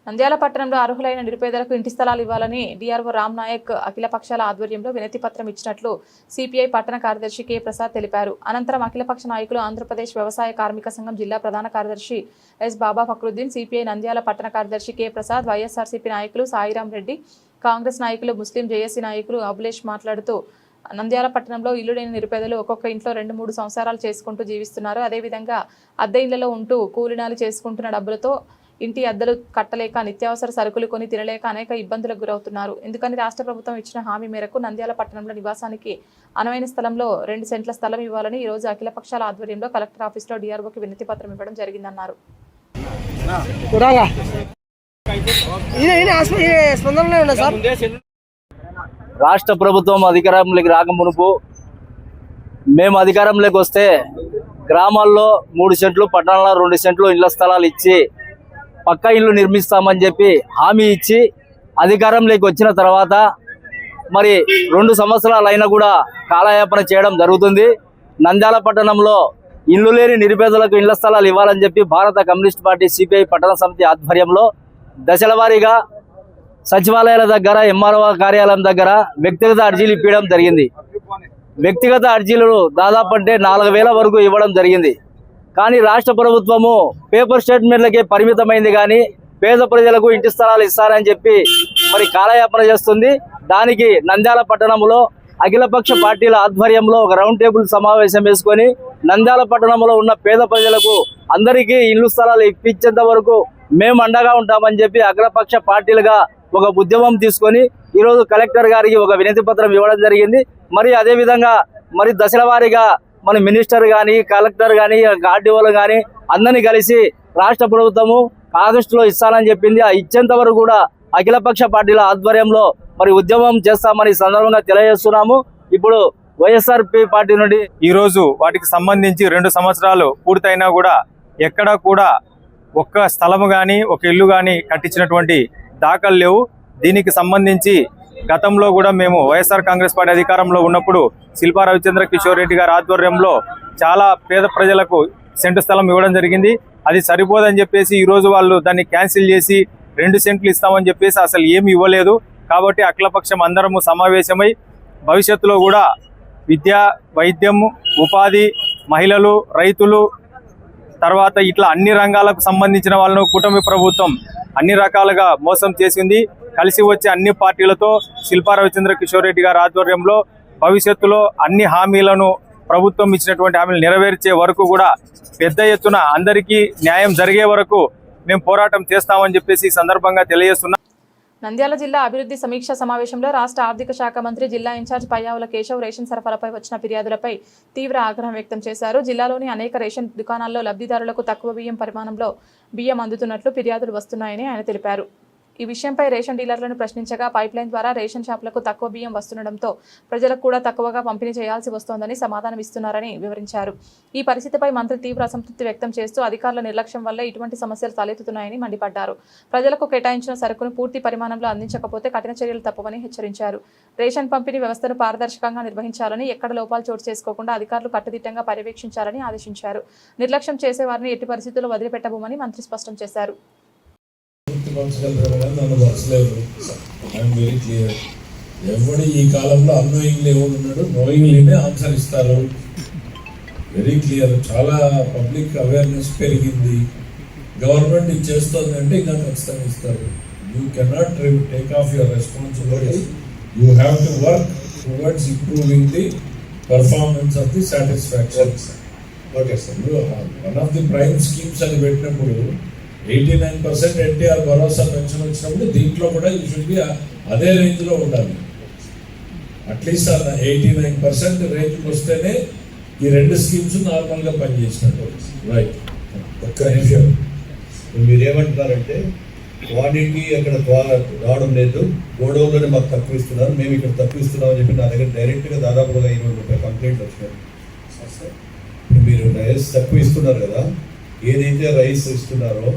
నంద్యాల పట్టణంలో అర్హులైన నిరుపేదలకు ఇంటి స్థలాలు ఇవ్వాలని డిఆర్ఓ రామ్ నాయక్ అఖిల పక్షాల ఆధ్వర్యంలో వినతి పత్రం ఇచ్చినట్లు సిపిఐ పట్టణ కార్యదర్శి కె ప్రసాద్ తెలిపారు. అనంతరం అఖిలపక్ష నాయకులు ఆంధ్రప్రదేశ్ వ్యవసాయ కార్మిక సంఘం జిల్లా ప్రధాన కార్యదర్శి ఎస్ బాబా ఫక్రుద్దీన్, సిపిఐ నంద్యాల పట్టణ కార్యదర్శి కె ప్రసాద్, వైఎస్ఆర్సీపీ నాయకులు సాయిరాం రెడ్డి, కాంగ్రెస్ నాయకులు ముస్లిం జేఏసీ నాయకులు అభిలేష్ మాట్లాడుతూ నంద్యాల పట్టణంలో ఇల్లు లేని నిరుపేదలు ఒక్కొక్క ఇంట్లో 2-3 సంవత్సరాలు చేసుకుంటూ జీవిస్తున్నారు. అదేవిధంగా అద్దె ఇళ్లలో ఉంటూ కూలినాలు చేసుకుంటున్న డబ్బులతో ఇంటి అద్దెలు కట్టలేక నిత్యావసర సరుకులు కొని తినలేక అనేక ఇబ్బందులకు గురవుతున్నారు. ఎందుకని రాష్ట్ర ప్రభుత్వం ఇచ్చిన హామీ మేరకు నంద్యాల పట్టణంలో నివాసానికి అనువైన స్థలంలో 2 సెంట్ల స్థలం ఇవ్వాలని ఈ రోజు అఖిల పక్షాల ఆధ్వర్యంలో కలెక్టర్ ఆఫీసులో డిఆర్ఓకి వినతి పత్రం ఇవ్వడం జరిగిందన్నారు. రాష్ట్ర ప్రభుత్వం అధికారంలోకి రాకమునుపు మేము అధికారంలోకి వస్తే గ్రామాల్లో 3 సెంట్లు, పట్టణాల్లో 2 సెంట్లు ఇళ్ల స్థలాలు ఇచ్చి పక్కా ఇల్లు నిర్మిస్తామని చెప్పి హామీ ఇచ్చి అధికారంలోకి వచ్చిన తర్వాత మరి 2 సంవత్సరాలు అయినా కూడా కాలయాపన చేయడం జరుగుతుంది. నంద్యాల పట్టణంలో ఇల్లు లేని నిరుపేదలకు ఇళ్ల స్థలాలు ఇవ్వాలని చెప్పి భారత కమ్యూనిస్ట్ పార్టీ సిపిఐ పట్టణ సమితి ఆధ్వర్యంలో దశల వారీగా సచివాలయాల దగ్గర, ఎంఆర్ఓ కార్యాలయం దగ్గర వ్యక్తిగత అర్జీలు ఇవ్వడం జరిగింది. వ్యక్తిగత అర్జీలు దాదాపు అంటే 4,000 వరకు ఇవ్వడం జరిగింది. కానీ రాష్ట్ర ప్రభుత్వము పేపర్ స్టేట్మెంట్లకే పరిమితమైంది, కానీ పేద ప్రజలకు ఇంటి స్థలాలు ఇస్తారని చెప్పి మరి కాలయాపన చేస్తుంది. దానికి నంద్యాల పట్టణంలో అఖిలపక్ష పార్టీల ఆధ్వర్యంలో ఒక రౌండ్ టేబుల్ సమావేశం వేసుకొని నంద్యాల పట్టణంలో ఉన్న పేద ప్రజలకు అందరికీ ఇల్లు స్థలాలు ఇప్పించేంత వరకు మేము అండగా ఉంటామని చెప్పి అఖిలపక్ష పార్టీలుగా ఒక ఉద్యమం తీసుకొని ఈరోజు కలెక్టర్ గారికి ఒక వినతి పత్రం ఇవ్వడం జరిగింది. మరి అదేవిధంగా మరి దశల వారీగా మన మినిస్టర్ కానీ, కలెక్టర్ కానీ, ఆర్డీఓలు కానీ అందరినీ కలిసి రాష్ట్ర ప్రభుత్వము ఆగస్టులో ఇస్తానని చెప్పింది. ఆ ఇచ్చేంత వరకు కూడా అఖిలపక్ష పార్టీల ఆధ్వర్యంలో మరి ఉద్యమం చేస్తామని సందర్భంగా తెలియజేస్తున్నాము. ఇప్పుడు వైఎస్ఆర్పీ పార్టీ నుండి ఈరోజు వాటికి సంబంధించి 2 సంవత్సరాలు పూర్తయినా కూడా ఎక్కడా కూడా ఒక్క స్థలము కానీ ఒక ఇల్లు కానీ కట్టించినటువంటి దాఖలు లేవు. దీనికి సంబంధించి గతంలో కూడా మేము వైఎస్ఆర్ కాంగ్రెస్ పార్టీ అధికారంలో ఉన్నప్పుడు శిల్పా రవిచంద్ర కిషోర్ రెడ్డి గారి ఆధ్వర్యంలో చాలా పేద ప్రజలకు సెంటు స్థలం ఇవ్వడం జరిగింది. అది సరిపోదని చెప్పేసి ఈరోజు వాళ్ళు దాన్ని క్యాన్సిల్ చేసి 2 సెంట్లు ఇస్తామని చెప్పేసి అసలు ఏమి ఇవ్వలేదు. కాబట్టి అఖిలపక్షం అందరము సమావేశమై భవిష్యత్తులో కూడా విద్య, వైద్యం, ఉపాధి, మహిళలు, రైతులు, తర్వాత ఇట్లా అన్ని రంగాలకు సంబంధించిన వాళ్ళను కూటమి ప్రభుత్వం అన్ని రకాలుగా మోసం చేసింది. కలిసి వచ్చే అన్ని పార్టీలతో శిల్పా రవిచంద్ర కిషోర్ రెడ్డి గారి ఆధ్వర్యంలో భవిష్యత్తులో అన్ని హామీలను ప్రభుత్వం ఇచ్చినటువంటి హామీలు నెరవేర్చే వరకు కూడా పెద్ద ఎత్తున అందరికీ న్యాయం జరిగే వరకు మేము పోరాటం చేస్తామని చెప్పేసి ఈ సందర్భంగా తెలియజేస్తున్నాం. నంద్యాల జిల్లా అభివృద్ధి సమీక్ష సమావేశంలో రాష్ట్ర ఆర్థిక శాఖ మంత్రి జిల్లా ఇన్ఛార్జ్ పయ్యావుల కేశవ్ రేషన్ సరఫరాపై వచ్చిన ఫిర్యాదులపై తీవ్ర ఆగ్రహం వ్యక్తం చేశారు. జిల్లాలోని అనేక రేషన్ దుకాణాల్లో లబ్ధిదారులకు తక్కువ బియ్యం పరిమాణంలో బియ్యం అందుతున్నట్లు ఫిర్యాదులు వస్తున్నాయని ఆయన తెలిపారు. ఈ విషయంపై రేషన్ డీలర్లను ప్రశ్నించగా పైప్లైన్ ద్వారా రేషన్ షాపులకు తక్కువ బియ్యం వస్తుండటంతో ప్రజలకు కూడా తక్కువగా పంపిణీ చేయాల్సి వస్తోందని సమాధానం ఇస్తున్నారని వివరించారు. ఈ పరిస్థితిపై మంత్రి తీవ్ర అసంతృప్తి వ్యక్తం చేస్తూ అధికారుల నిర్లక్ష్యం వల్ల ఇటువంటి సమస్యలు తలెత్తుతున్నాయని మండిపడ్డారు. ప్రజలకు కేటాయించిన సరుకును పూర్తి పరిమాణంలో అందించకపోతే కఠిన చర్యలు తప్పవని హెచ్చరించారు. రేషన్ పంపిణీ వ్యవస్థను పారదర్శకంగా నిర్వహించాలని, ఎక్కడ లోపాలు చోటు చేసుకోకుండా అధికారులు కట్టుదిట్టంగా పర్యవేక్షించాలని ఆదేశించారు. నిర్లక్ష్యం చేసే వారిని ఎట్టి పరిస్థితుల్లో వదిలిపెట్టబోమని మంత్రి స్పష్టం చేశారు. నన్ను వరసలేదు. I'm very clear. ఎవడు ఈ కాలంలో అన్నోయింగ్లీ ఎవడు ఉన్నాడు, నోయింగ్లీనే ఆన్సర్ ఇస్తారు. Very clear. చాలా పబ్లిక్ అవేర్నెస్ పెరిగింది. గవర్నమెంట్ ఇది చేస్తుంది అంటే ఇంకా ఖచ్చితంగా ఇస్తారు. You cannot take off your responsibility. You have to work towards improving the performance of the satisfaction. Okay sir. One of the prime schemes అని పెట్టినప్పుడు 89% ఎన్టీఆర్ భరోసా పెన్షన్ వచ్చినప్పుడు దీంట్లో కూడా యూ షుడ్ బి అదే రేంజ్లో ఉండాలి. అట్లీస్ట్ 89% రేంజ్కి వస్తేనే ఈ రెండు స్కీమ్స్ నార్మల్గా పనిచేసినట్టు. రైట్. ఒక్క నిమిషం. మీరేమంటున్నారంటే క్వాంటిటీ అక్కడ రావడం లేదు, గోడౌన్లోనే మాకు తక్కువ ఇస్తున్నారు, మేము ఇక్కడ తక్కువ ఇస్తున్నాం అని చెప్పి నా దగ్గర డైరెక్ట్గా దాదాపుగా 20 రూపాయల కంప్లైంట్లు వచ్చినాయి. మీరు రైస్ తక్కువ ఇస్తున్నారు కదా, ఏదైతే రైస్ ఇస్తున్నారో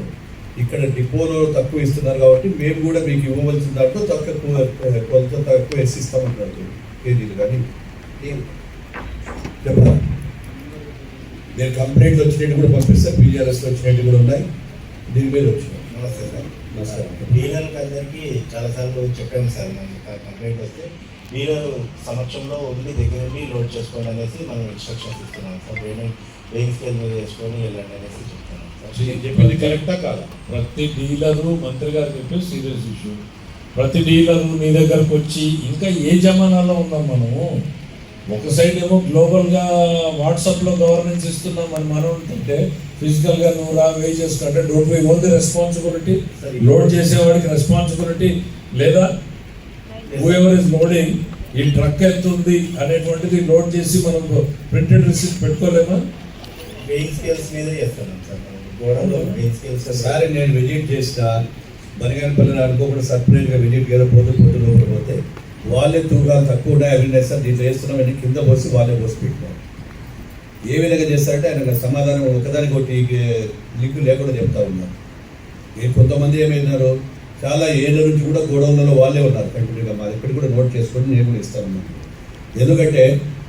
ఇక్కడ డిపోలో తక్కువ ఇస్తున్నారు కాబట్టి మేము కూడా మీకు ఇవ్వవలసిన దాంట్లో కొంత తక్కువ వేసి ఇస్తామంటారు కేజీలు. కానీ చెప్పరా, నేను కంప్లైంట్లు వచ్చినట్టు కూడా పంపిస్తాను, పీజీఆర్ఎస్లో వచ్చినట్టు కూడా ఉన్నాయి, దీని మీద వచ్చినాయి. నమస్తే సార్. డీలర్కి అందరికీ చాలాసార్లు చెప్పాను సార్, మనం కంప్లైంట్ వస్తే డీలర్ సమక్షంలో ఉండి దగ్గర నుండి లోడ్ చేసుకోండి అనేసి మనం ఇన్స్ట్రక్షన్స్ ఇస్తున్నాం సార్. వెయింగ్ స్కేల్ మీద వేసుకొని వెళ్ళండి అనేసి చెప్తున్నాం సార్. చెప్పింది కరెక్టా కాదా? ప్రతి డీలరు, మంత్రి గారు చెప్పే సీరియస్ ఇష్యూ. ప్రతి డీలరు నీ దగ్గరకు వచ్చి, ఇంకా ఏ జమానాలో ఉన్నాం మనము? ఒక సైడ్ ఏమో గ్లోబల్గా వాట్సాప్లో గవర్నెన్స్ ఇస్తున్నాం అని మనం ఉంటుంటే, ఫిజికల్గా నువ్వు వే చేసుకుంటే don't we own the responsibility. Load చేసేవాడికి రెస్పాన్సిబిలిటీ లేదా? హూఎవర్ ఇస్ లోడింగ్, ఈ ట్రక్ ఎంత ఉంది అనేటువంటిది లోడ్ చేసి మనం ప్రింటెడ్ రిసిప్ట్ పెట్టుకోలేమా? వెయింగ్ స్కేల్స్ మీద చేస్తున్నాం సార్. గోడలో వెయింగ్ స్కేల్స్ సార్ నేను విజిట్ చేసిన బనిగానపల్లిని అనుకోకుండా సపరేట్గా విజిట్ కదా, పోతూ పోతే వాళ్ళే తూగాలు తక్కువ ఉన్నాయి అవి సార్ దీంట్లో వేస్తున్నామని కింద పోసి వాళ్ళే పోసి పెట్టినారు. ఏ విధంగా చేస్తారంటే ఆయన సమాధానం ఒకదానికి ఒకటి లింక్ లేకుండా చెప్తా ఉన్నారు. కొంతమంది ఏమైనారు, చాలా ఏళ్ళ నుంచి కూడా గోడౌన్లలో వాళ్ళే ఉన్నారు కంటిన్యూగా. మాది ఇప్పటికి కూడా నోట్ చేసుకొని నేను కూడా ఇస్తాను. ఎందుకంటే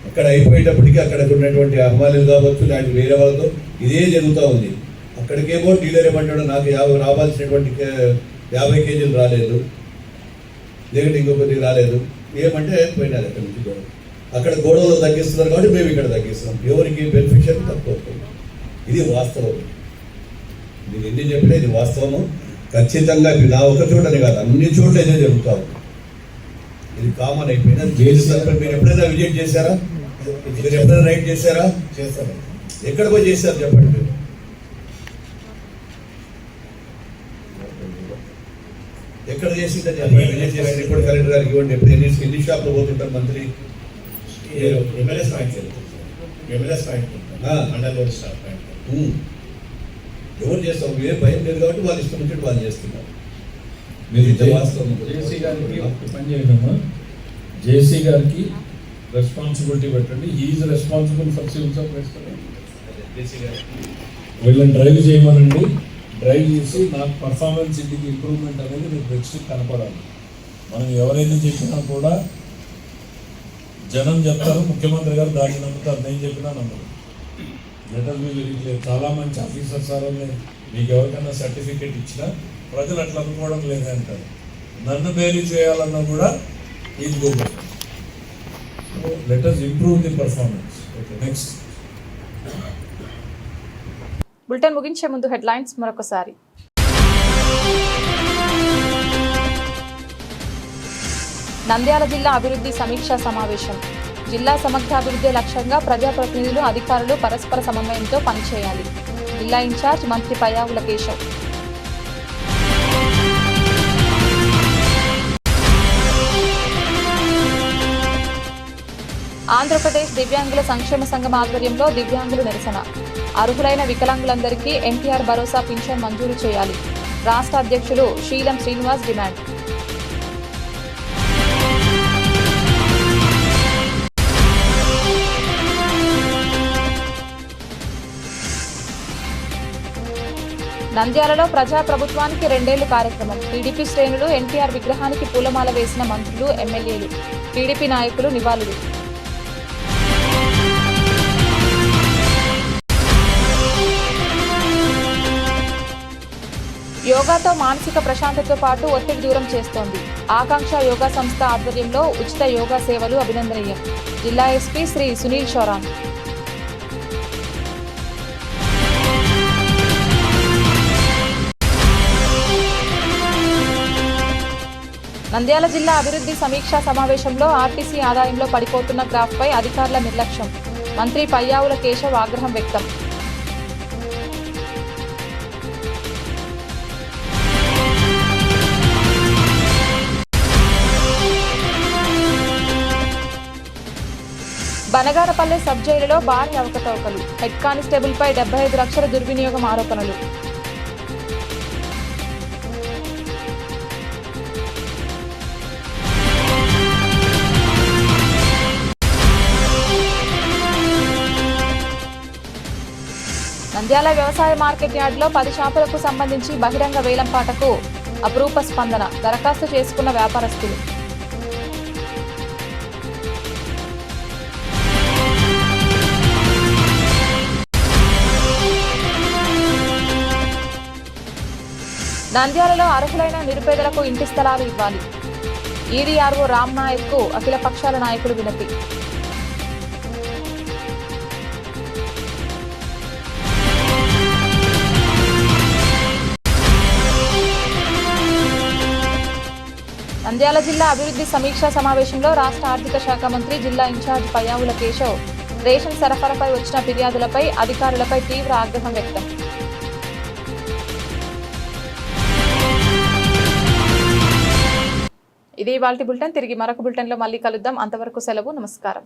అక్కడ అయిపోయేటప్పటికీ అక్కడ ఉన్నటువంటి అహ్వాలీలు కావచ్చు, లాంటి వేరే వాళ్ళతో ఇదే జరుగుతూ ఉంది. అక్కడికేమో డీలర్ ఏమంటాడు, నాకు రావాల్సినటువంటి 50 కేజీలు రాలేదు, లేదంటే ఇంకొకటి రాలేదు, ఏమంటే పోయినారు అక్కడి నుంచి గోడ. అక్కడ గోడలో తగ్గిస్తున్నారు కాబట్టి మేము ఇక్కడ తగ్గిస్తున్నాం. ఎవరికి బెనిఫిషియల్ తక్కువ అవుతుంది. ఇది వాస్తవం. మీరు ఎన్ని చెప్పినా ఇది వాస్తవము. ఖచ్చితంగా నా ఒక చోటనే కాదు, అన్ని చోట్ల ఇదే జరుగుతావు. ఇది కామన్ అయిపోయినా. మీరు ఎప్పుడైనా విజిట్ చేశారా? మీరు ఎప్పుడైనా రైడ్ చేశారా? చేస్తాను. ఎక్కడ పోయి చేశారు చెప్పండి మీరు? ఎక్కడ చేసిందని చెప్పండి. విజిట్ చేసి ఇప్పుడు కలెక్టర్ గారికి ఇవ్వండి. ఎప్పుడు ఎన్ని షాప్లో పోతుంటారు మంత్రి? MLAs point under staff point. ఎవరు చేస్తాం? ఏ భయం లేదు కాబట్టి వాళ్ళు ఇష్టం వచ్చి వాళ్ళు చేస్తున్నారు. మీరు వాస్తవం. జేసీ గారికి పని చేయడమ్మా, జేసీ గారికి రెస్పాన్సిబిలిటీ పెట్టండి. He's responsible for civil supplies. వీళ్ళని డ్రైవ్ చేయమనండి. డ్రైవ్ చేసి నాకు పర్ఫార్మెన్స్ ఇంటికి ఇంప్రూవ్మెంట్ అనేది మీకు నెక్స్ట్ కనపడాలి. మనం ఎవరైనా చెప్పినా కూడా జనం చెప్తారు, ముఖ్యమంత్రి గారు దాన్ని నమ్ముతారు, నేను చెప్పినా నమ్మరు. Letter be very clear. చాలా మంచి ఆఫీసర్ సార్ మీకు ఎవరికైనా సర్టిఫికేట్ ఇచ్చినా ప్రజలు అట్లా అనుకోవడం లేదే అంటారు. నన్ను బేరీ చేయాలన్నా కూడా ఇది goal. So let us improve the performance. Okay, next. Bulletin ముగించే ముందు హెడ్లైన్స్ మరొకసారి. నంద్యాల జిల్లా అభివృద్ధి సమీక్షా సమావేశం. జిల్లా సమగ్రాభివృద్ధి లక్ష్యంగా ప్రజాప్రతినిధులు, అధికారులు పరస్పర సమన్వయంతో పనిచేయాలి. జిల్లా ఇన్ఛార్జ్ మంత్రి పయ్యావుల కేశవ్. ఆంధ్రప్రదేశ్ దివ్యాంగుల సంక్షేమ సంఘం ఆధ్వర్యంలో దివ్యాంగులు నిరసన. అర్హులైన వికలాంగులందరికీ ఎన్టీఆర్ భరోసా పింఛన్ మంజూరు చేయాలి. రాష్ట్ర అధ్యక్షులు శీలం శ్రీనివాస్ డిమాండ్. నంద్యాలలో ప్రజాప్రభుత్వానికి 2 ఏళ్లు కార్యక్రమం. టీడీపీ శ్రేణులు ఎన్టీఆర్ విగ్రహానికి పూలమాల వేసిన మంత్రులు, ఎమ్మెల్యేలు. టీడీపీ నాయకులు నివాళులు. యోగా యోగాతో మానసిక ప్రశాంతతతో పాటు ఒత్తిడి దూరం చేస్తోంది. ఆకాంక్ష యోగా సంస్థ ఆధ్వర్యంలో ఉచిత యోగా సేవలు అభినందనీయం. జిల్లా ఎస్పీ శ్రీ సునీల్ షోరాన్. నంద్యాల జిల్లా అభివృద్ధి సమీక్షా సమావేశంలో ఆర్టీసీ ఆదాయంలో పడిపోతున్న గ్రాఫ్పై అధికారుల నిర్లక్ష్యం. మంత్రి పయ్యావుల కేశవ్ ఆగ్రహం వ్యక్తం. బనగానపల్లె సబ్ జైలులో భారీ అవకతవకలు. హెడ్ కానిస్టేబుల్పై 75 లక్షల దుర్వినియోగం ఆరోపణలు. నంద్యాల వ్యవసాయ మార్కెట్ యార్డులో 10 చేపలకు సంబంధించి బహిరంగ వేలంపాటకు అపురూప స్పందన. దరఖాస్తు చేసుకున్న వ్యాపారస్తులు. నంద్యాలలో అర్హులైన నిరుపేదలకు ఇంటి స్థలాలు ఇవ్వాలి. ఈడీఆర్ఓ రామ్ నాయక్కు అఖిల పక్షాల నాయకులు వినతి. నంద్యాల జిల్లా అభివృద్ధి సమీక్షా సమావేశంలో రాష్ట్ర ఆర్థిక శాఖ మంత్రి జిల్లా ఇన్ఛార్జ్ పయ్యావుల కేశవ్ రేషన్ సరఫరాపై వచ్చిన ఫిర్యాదులపై అధికారులపై తీవ్ర ఆగ్రహం వ్యక్తం. ఇది ఇవాల్టి బులెటిన్. తిరిగి మరొక బులెటిన్లో మళ్ళీ కలుద్దాం. అంతవరకు సెలవు. నమస్కారం.